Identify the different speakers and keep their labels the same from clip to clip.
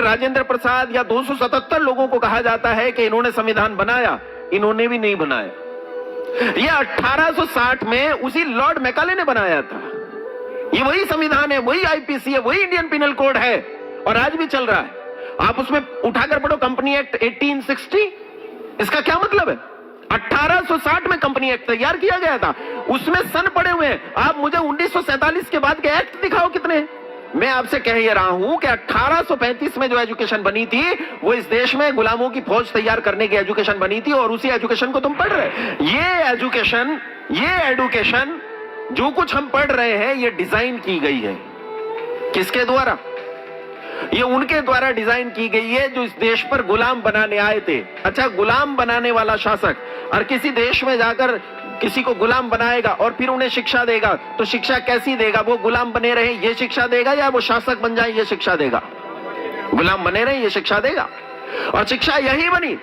Speaker 1: Doctor Rajendra Prasad या 277 लोगों को कहा जाता है कि इन्होंने संविधान बनाया, इन्होंने भी नहीं बनाया। यह 1860 में उसी लॉर्ड मैकाले ने बनाया था। ये वही संविधान है, वही आईपीसी है, वही इंडियन पिनल कोड है और आज भी चल रहा है। आप उसमें उठाकर पढ़ो कंपनी एक्ट 1860, इसका क्या मतलब है? 1860 में कंपनी एक्ट तैयार किया गया था, उसमें सन पड़े हुए हैं। आप मुझे 1947 के बाद के एक्ट दिखाओ कितने। मैं आपसे कह ही रहा हूं कि 1835 में जो एजुकेशन बनी थी वो इस देश में गुलामों की फौज तैयार करने की एजुकेशन बनी थी और उसी एजुकेशन को तुम पढ़ रहे। ये एजुकेशन जो कुछ हम पढ़ रहे हैं ये डिजाइन की गई है। किसके द्वारा? ये उनके द्वारा डिजाइन की गई है जो इस देश पर गुलाम बनाने आए थे। अच्छा, गुलाम बनाने वाला शासक और किसी देश में जाकर किसी को गुलाम बनाएगा और फिर उन्हें शिक्षा देगा, तो शिक्षा कैसी देगा? वो गुलाम बने रहे ये शिक्षा देगा या वो शासक बन जाए ये शिक्षा देगा? गुलाम बने रहे ये शिक्षा देगा। और शिक्षा यही बनी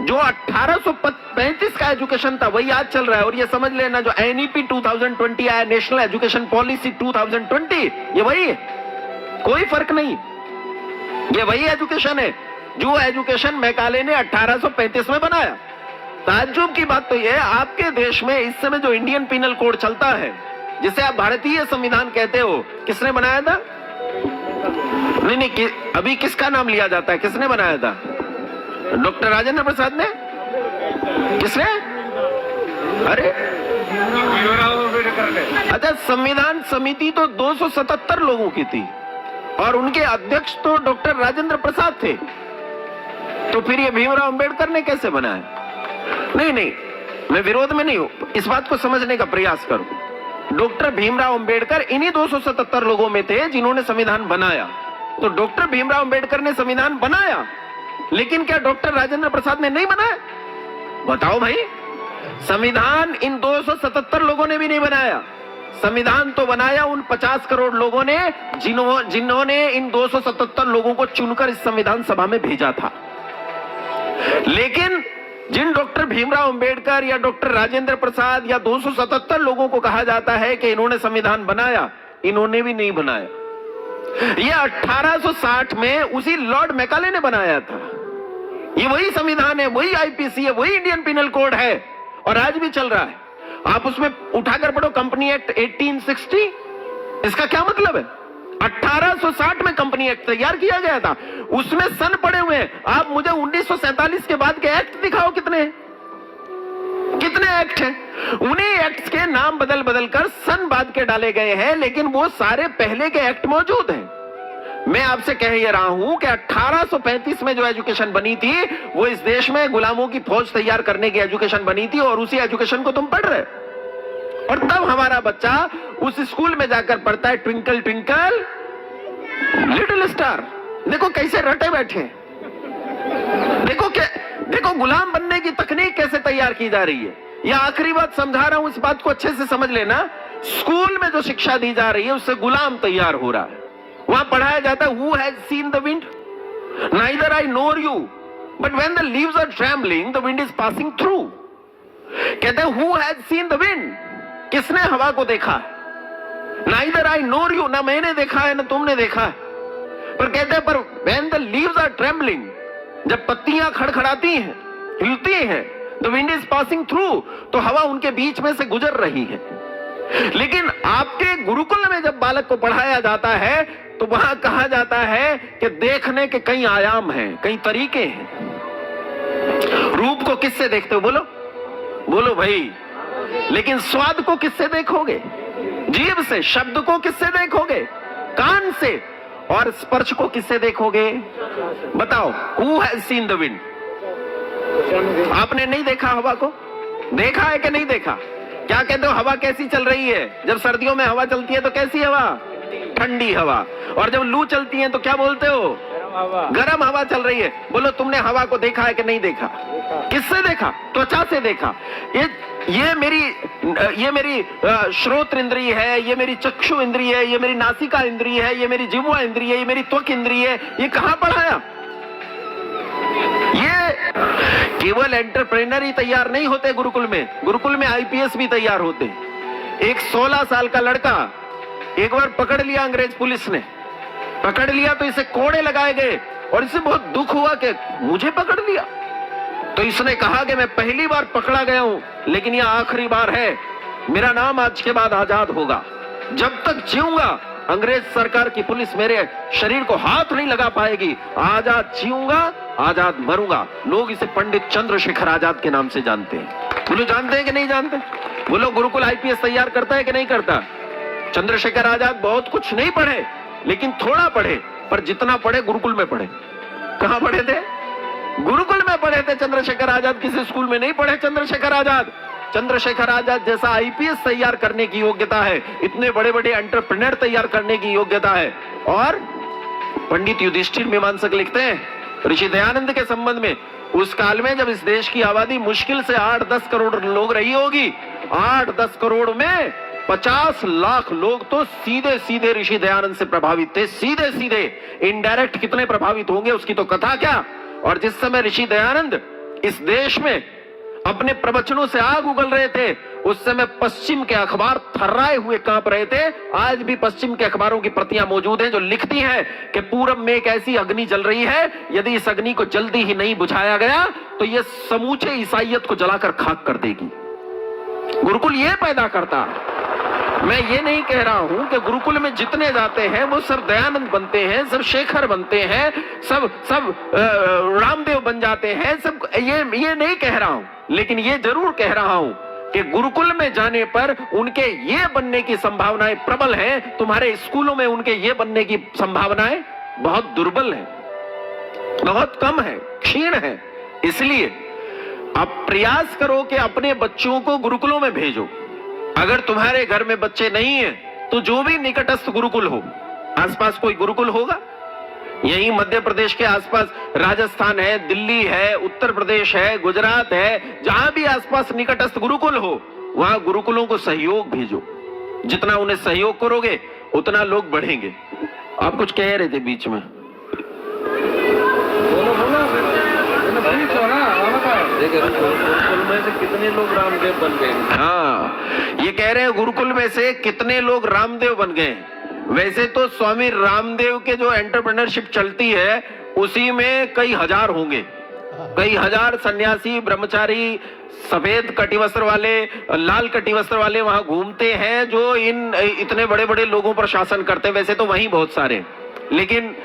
Speaker 1: जो 1835 का एजुकेशन था वही आज चल रहा है। और ये समझ लेना जो एनईपी 2020 आया, नेशनल एजुकेशन पॉलिसी 2020, ये वही है, कोई फर्क नहीं। ये वही एजुकेशन है जो एजुकेशन मैकाले ने 1835 में बनाया। ताज्जुब की बात तो यह है, आपके देश में इस समय जो इंडियन पिनल कोड चलता है, जिसे आप भारतीय संविधान कहते हो, किसने बनाया था? नहीं, अभी किसका नाम लिया जाता है? किसने बनाया था? डॉक्टर राजेंद्र प्रसाद ने? किसने? अरे अच्छा, संविधान समिति तो 277 लोगों की थी और उनके अध्यक्ष तो डॉक्टर राजेंद्र प्रसाद थे। तो फिर ये भीमराव अंबेडकर ने कैसे बनाया? नहीं, मैं विरोध में नहीं हूं, इस बात को समझने का प्रयास करो। डॉक्टर भीमराव अंबेडकर इन्हीं 277 लोगों में थे जिन्होंने संविधान बनाया। तो डॉक्टर भीमराव अंबेडकर ने संविधान बनाया, लेकिन क्या डॉक्टर राजेंद्र प्रसाद ने नहीं बनाया? बताओ भाई, संविधान इन 277 लोगों ने भी नहीं बनाया। संविधान तो बनाया उन 50 करोड़ लोगों ने जिन्होंने इन 277 लोगों को चुनकर इस संविधान सभा में भेजा था। लेकिन जिन डॉक्टर भीमराव अंबेडकर या डॉक्टर राजेंद्र प्रसाद या 277 लोगों को कहा जाता है कि इन्होंने संविधान बनाया, इन्होंने भी नहीं बनाया। यह 1860 में उसी लॉर्ड मैकाले ने बनाया था। ये वही संविधान है, वही आईपीसी है, वही इंडियन पिनल कोड है और आज भी चल रहा है। आप उसमें उठाकर पढ़ो कंपनी एक्ट 1860, इसका क्या मतलब है? 1860 में कंपनी एक्ट तैयार किया गया था, उसमें सन पड़े हुए हैं। आप मुझे 1947 के बाद के एक्ट दिखाओ कितने एक्ट हैं। उन्हीं एक्ट्स के नाम बदल बदल कर सन बाद के डाले गए हैं, लेकिन वो सारे पहले के एक्ट मौजूद हैं। मैं आपसे कह ही रहा हूं कि 1835 में जो एजुकेशन बनी थी वो इस देश में गुलामों की फौज तैयार करने की एजुकेशन बनी थी और उसी एजुकेशन को तुम पढ़ रहे। और तब हमारा बच्चा उस स्कूल में जाकर पढ़ता है ट्विंकल ट्विंकल लिटिल स्टार। देखो कैसे रटे बैठे, देखो गुलाम बनने की तकनीक कैसे तैयार की जा रही है। यह आखिरी बात समझा रहा हूं, इस बात को अच्छे से समझ लेना। स्कूल में जो शिक्षा दी जा रही है उससे गुलाम तैयार हो रहा है। वहां पढ़ाया जाता है who has seen the wind? Neither I nor you, but when the leaves are trembling, the wind is passing through. कहते हैं who has seen the wind? किसने हवा को देखा? Neither I nor you, ना मैंने देखा है ना तुमने देखा है। पर कहते हैं पर when the leaves are trembling, जब पत्तियां खड़खड़ाती हैं, हिलती हैं, the wind is passing through, तो हवा उनके बीच में से गुजर रही है। लेकिन आपके गुरुकुल में जब बालक को पढ़ाया जाता है तो वहां कहा जाता है कि देखने के कई आयाम हैं, कई तरीके हैं। रूप को किससे देखते हो? बोलो भाई। लेकिन स्वाद को किससे देखोगे? जीभ से। शब्द को किससे देखोगे? कान से। और स्पर्श को किससे देखोगे? बताओ, who has seen the wind? आपने नहीं देखा हवा को? देखा है कि नहीं देखा? क्या कहते हो, हवा कैसी चल रही है? जब सर्दियों में हवा चलती है तो कैसी हवा? ठंडी हवा। और जब लू चलती है तो क्या बोलते हो? गर्म हवा चल रही है। बोलो, तुमने हवा को देखा है कि नहीं देखा? किससे देखा? त्वचा से देखा। ये मेरी श्रोत्र इंद्रिय है, ये मेरी चक्षु इंद्रिय है, ये मेरी नासिका इंद्रिय है, ये मेरी जिह्वा इंद्रिय है, ये मेरी त्वक इंद्रिय है। ये कहां पढ़ाया? ये केवल एंटरप्रेन्योर ही तैयार नहीं होते गुरुकुल में आईपीएस भी तैयार होते। एक 16 साल का लड़का एक बार पकड़ लिया अंग्रेज पुलिस ने पकड़ लिया तो इसे कोड़े लगाए गए और इसे बहुत दुख हुआ कि मुझे पकड़ लिया। तो इसने कहा कि मैं पहली बार पकड़ा गया हूं, लेकिन यह आखिरी बार है। मेरा नाम आज के बाद आजाद होगा। जब तक जीऊंगा अंग्रेज सरकार की पुलिस मेरे शरीर को हाथ नहीं लगा पाएगी। आजाद जीऊंगा, आजाद मरूंगा। लोग इसे पंडित चंद्रशेखर आजाद के नाम से जानते हैं। वो लोग जानते हैं कि नहीं जानते? वो लोग गुरुकुल आईपीएस तैयार करता है कि नहीं करता? चंद्रशेखर आजाद बहुत कुछ नहीं पढ़े, लेकिन थोड़ा पढ़े, पर जितना पढ़े गुरुकुल में पढ़े। कहां पढ़े थे? गुरुकुल में पढ़े थे चंद्रशेखर आजाद। किसी स्कूल में नहीं पढ़े चंद्रशेखर आजाद। चंद्रशेखर आजाद जैसा आईपीएस तैयार करने की योग्यता है, इतने बड़े बड़े एंटरप्रेन्योर तैयार करने की योग्यता है। और पंडित युधिष्ठिर मीमांसक लिखते हैं ऋषि दयानंद के संबंध में, उस काल में जब इस देश की आबादी मुश्किल से 8-10 करोड़ लोग रही होगी, 8-10 करोड़ में 50 लाख लोग तो सीधे सीधे ऋषि दयानंद से प्रभावित थे। सीधे सीधे। इनडायरेक्ट कितने प्रभावित होंगे उसकी तो कथा क्या। और जिस समय ऋषि दयानंद इस देश में अपने प्रवचनों से आग उगल रहे थे, उस समय पश्चिम के अखबार थर्राए हुए कांप रहे थे। आज भी पश्चिम के अखबारों की प्रतियां मौजूद हैं जो लिखती हैं कि पूरब में एक ऐसी अग्नि जल रही है, यदि इस अग्नि को जल्दी ही नहीं बुझाया गया तो यह समूचे ईसाइयत को जलाकर खाक कर देगी। गुरुकुल यह पैदा करता। मैं ये नहीं कह रहा हूं कि गुरुकुल में जितने जाते हैं वो सब दयानंद बनते हैं, सब शेखर बनते हैं, सब रामदेव बन जाते हैं, सब ये नहीं कह रहा हूं। लेकिन ये जरूर कह रहा हूं कि गुरुकुल में जाने पर उनके ये बनने की संभावनाएं प्रबल हैं। तुम्हारे स्कूलों में उनके ये बनने की संभावनाएं बहुत दुर्बल है, बहुत कम है, क्षीण है। इसलिए अब प्रयास करो कि अपने बच्चों को गुरुकुलों में भेजो। अगर तुम्हारे घर में बच्चे नहीं है तो जो भी निकटस्थ गुरुकुल हो, आसपास कोई गुरुकुल होगा, यहीं मध्य प्रदेश के आसपास राजस्थान है, दिल्ली है, उत्तर प्रदेश है, गुजरात है, जहां भी आसपास निकटस्थ गुरुकुल हो वहां गुरुकुलों को सहयोग भेजो। जितना उन्हें सहयोग करोगे उतना लोग बढ़ेंगे। आप कुछ कह रहे थे बीच में? गुरुकुल में से कितने लोग रामदेव बन गए? हाँ, ये कह रहे हैं गुरुकुल में से कितने लोग रामदेव बन गए। वैसे तो स्वामी रामदेव के जो एंटरप्रेन्योरशिप चलती है उसी में कई हजार होंगे, कई हजार सन्यासी ब्रह्मचारी सफेद कटिवस्त्र वाले, लाल कटिवस्त्र वाले वहां घूमते हैं जो इतने बड़े बड़े लोगों पर शासन करते हैं। वैसे तो वहीं बहुत सारे, लेकिन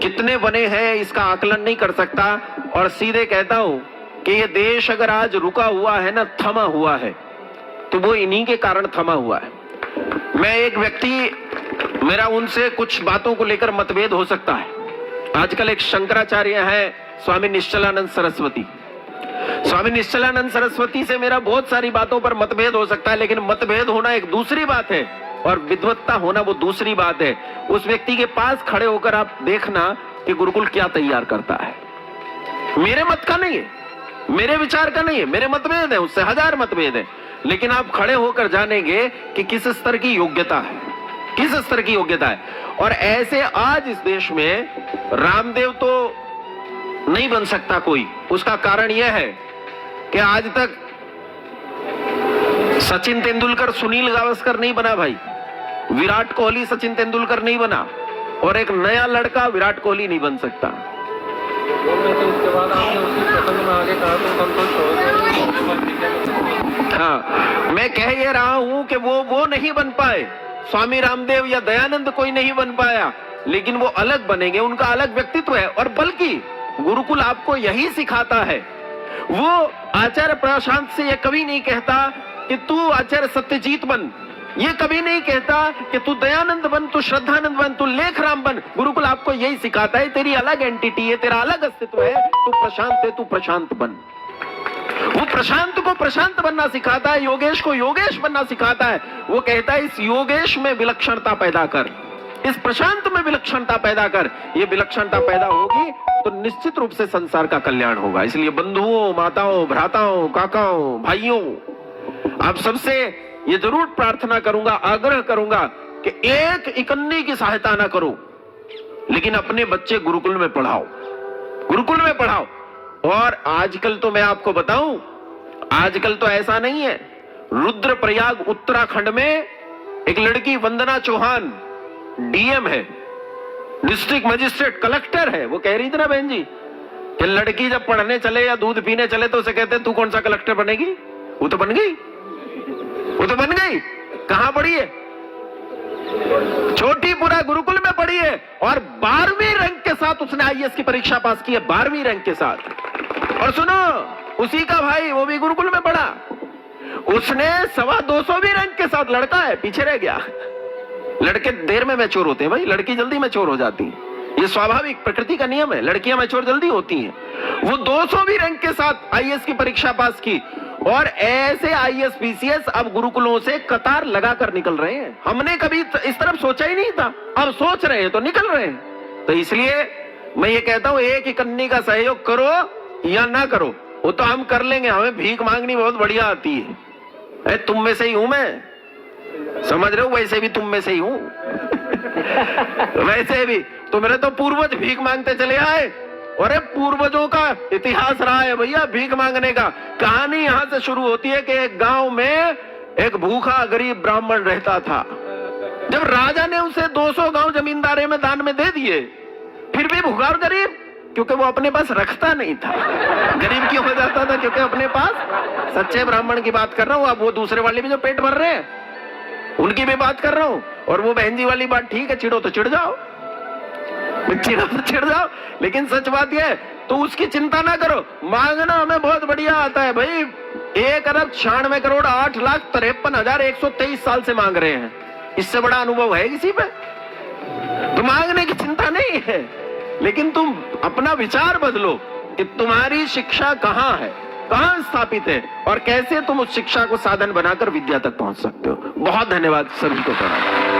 Speaker 1: कितने बने हैं इसका आकलन नहीं कर सकता। और सीधे कहता हूं कि ये देश अगर आज रुका हुआ है ना, थमा हुआ है, तो वो इन्हीं के कारण थमा हुआ है। मैं एक व्यक्ति, मेरा उनसे कुछ बातों को लेकर मतभेद हो सकता है। आजकल एक शंकराचार्य है स्वामी निश्चलानंद सरस्वती। स्वामी निश्चलानंद सरस्वती से मेरा बहुत सारी बातों पर मतभेद हो सकता है, लेकिन मतभेद होना एक दूसरी बात है और विद्वत्ता होना वो दूसरी बात है। उस व्यक्ति के पास खड़े होकर आप देखना कि गुरुकुल क्या तैयार करता है। मेरे मत का नहीं है, मेरे विचार का नहीं है, मेरे मतभेद है, उससे हजार मतभेद है, लेकिन आप खड़े होकर जानेंगे कि किस स्तर की योग्यता है, किस स्तर की योग्यता है। और ऐसे आज इस देश में रामदेव तो नहीं बन सकता कोई। उसका कारण यह है कि आज तक सचिन तेंदुलकर सुनील गावस्कर नहीं बना भाई, विराट कोहली सचिन तेंदुलकर नहीं बना, और एक नया लड़का विराट कोहली नहीं बन सकता। उसके बाद आपने उसी प्रसंग में आगे कहा तो संतुष्ट हो गए। हाँ, मैं कह ये रहा हूं कि वो नहीं बन पाए, स्वामी रामदेव या दयानंद कोई नहीं बन पाया, लेकिन वो अलग बनेंगे, उनका अलग व्यक्तित्व है। और बल्कि गुरुकुल आपको यही सिखाता है। वो आचार्य प्रशांत से ये कभी नहीं कहता कि तू आचार्य सत्यजीत बन, ये कभी नहीं कहता कि तू दयानंद बन, तू श्रद्धानंद बन, तू लेखराम बन। गुरुकुल आपको यही सिखाता है, तेरी अलग एंटिटी है, तेरा अलग अस्तित्व है, तू प्रशांत है, तू प्रशांत बन। वो प्रशांत को प्रशांत बनना सिखाता है, योगेश को योगेश बनना सिखाता है। वो कहता है इस योगेश में विलक्षणता पैदा कर, इस प्रशांत में विलक्षणता पैदा कर। ये विलक्षणता पैदा होगी तो निश्चित रूप से संसार का कल्याण होगा। इसलिए बंधुओं, माताओं, भ्राताओं, काकाओं, भाइयों, आप सबसे ये जरूर प्रार्थना करूंगा, आग्रह करूंगा कि एक इकन्नी की सहायता ना करो, लेकिन अपने बच्चे गुरुकुल में पढ़ाओ, गुरुकुल में पढ़ाओ। और आजकल तो मैं आपको बताऊं, आजकल तो ऐसा नहीं है। रुद्रप्रयाग उत्तराखंड में एक लड़की वंदना चौहान डीएम है, डिस्ट्रिक्ट मजिस्ट्रेट, कलेक्टर है। वो कह रही थी ना बहन जी कि लड़की जब पढ़ने चले या दूध पीने चले तो उसे कहते तू कौन सा कलेक्टर बनेगी? वो तो बन गई, वो तो बन गई। कहां पढ़ी है? छोटीपुरा गुरुकुल में पढ़ी है और 12वीं रैंक के साथ उसने आईएएस की परीक्षा पास की है, 12वीं रैंक के साथ। और सुनो, उसी का भाई वो भी गुरुकुल में पढ़ा, उसने 225वीं रैंक के साथ, लड़का है, पीछे रह गया। लड़के देर में मैच्योर होते हैं भाई, लड़की जल्दी मैच्योर हो जाती है, ये स्वाभाविक प्रकृति का नियम है। लड़कियां मैच्योर जल्दी होती हैं। वो 200वीं रैंक के साथ आईएएस की परीक्षा पास की और ऐसे आईएएस पीसीएस अब गुरुकुलों से कतार लगाकर निकल रहे हैं। हमने कभी इस तरफ सोचा ही नहीं था, अब सोच रहे हैं तो निकल रहे हैं। तो इसलिए मैं ये कहता हूं, एक ही कन्नी का सहयोग करो या ना करो, वो तो हम कर लेंगे, हमें भीख मांगनी बहुत बढ़िया आती है। तुम में से ही हूं मैं, समझ रहे हो? वैसे भी तुम में से ही हूं वैसे भी तो मेरे तो पूर्वज भीख मांगते चले आए, और पूर्वजों का इतिहास रहा है भैया भीख मांगने का। कहानी यहां से शुरू होती है कि एक गांव में एक भूखा गरीब ब्राह्मण रहता था। जब राजा ने उसे 200 गांव जमींदारी में दान में दे दिए, फिर भी भूखा और गरीब, क्योंकि वो अपने पास रखता नहीं था। गरीब क्यों हो जाता था? क्योंकि अपने पास, सच्चे ब्राह्मण की बात कर रहा हूं। अब वो दूसरे वाले भी जो पेट भर रहे हैं उनकी भी बात कर रहा हूं। और वो बहन जी वाली बात ठीक है, चिढ़ो तो चिढ़ जाओ, चिढ़ो तो चिढ़ जाओ, लेकिन सच बात यह है तो उसकी चिंता ना करो। मांगना हमें बहुत बढ़िया आता है भाई। 1,96,08,53,123 साल से मांग रहे हैं, इससे बड़ा अनुभव है किसी पे? तो मांगने की चिंता नहीं है, लेकिन तुम अपना विचार बदलो कि तुम्हारी शिक्षा कहां है, कहां स्थापित है और कैसे तुम उस शिक्षा को साधन बनाकर विद्या तक पहुंच सकते हो। बहुत धन्यवाद, सभी को प्रणाम।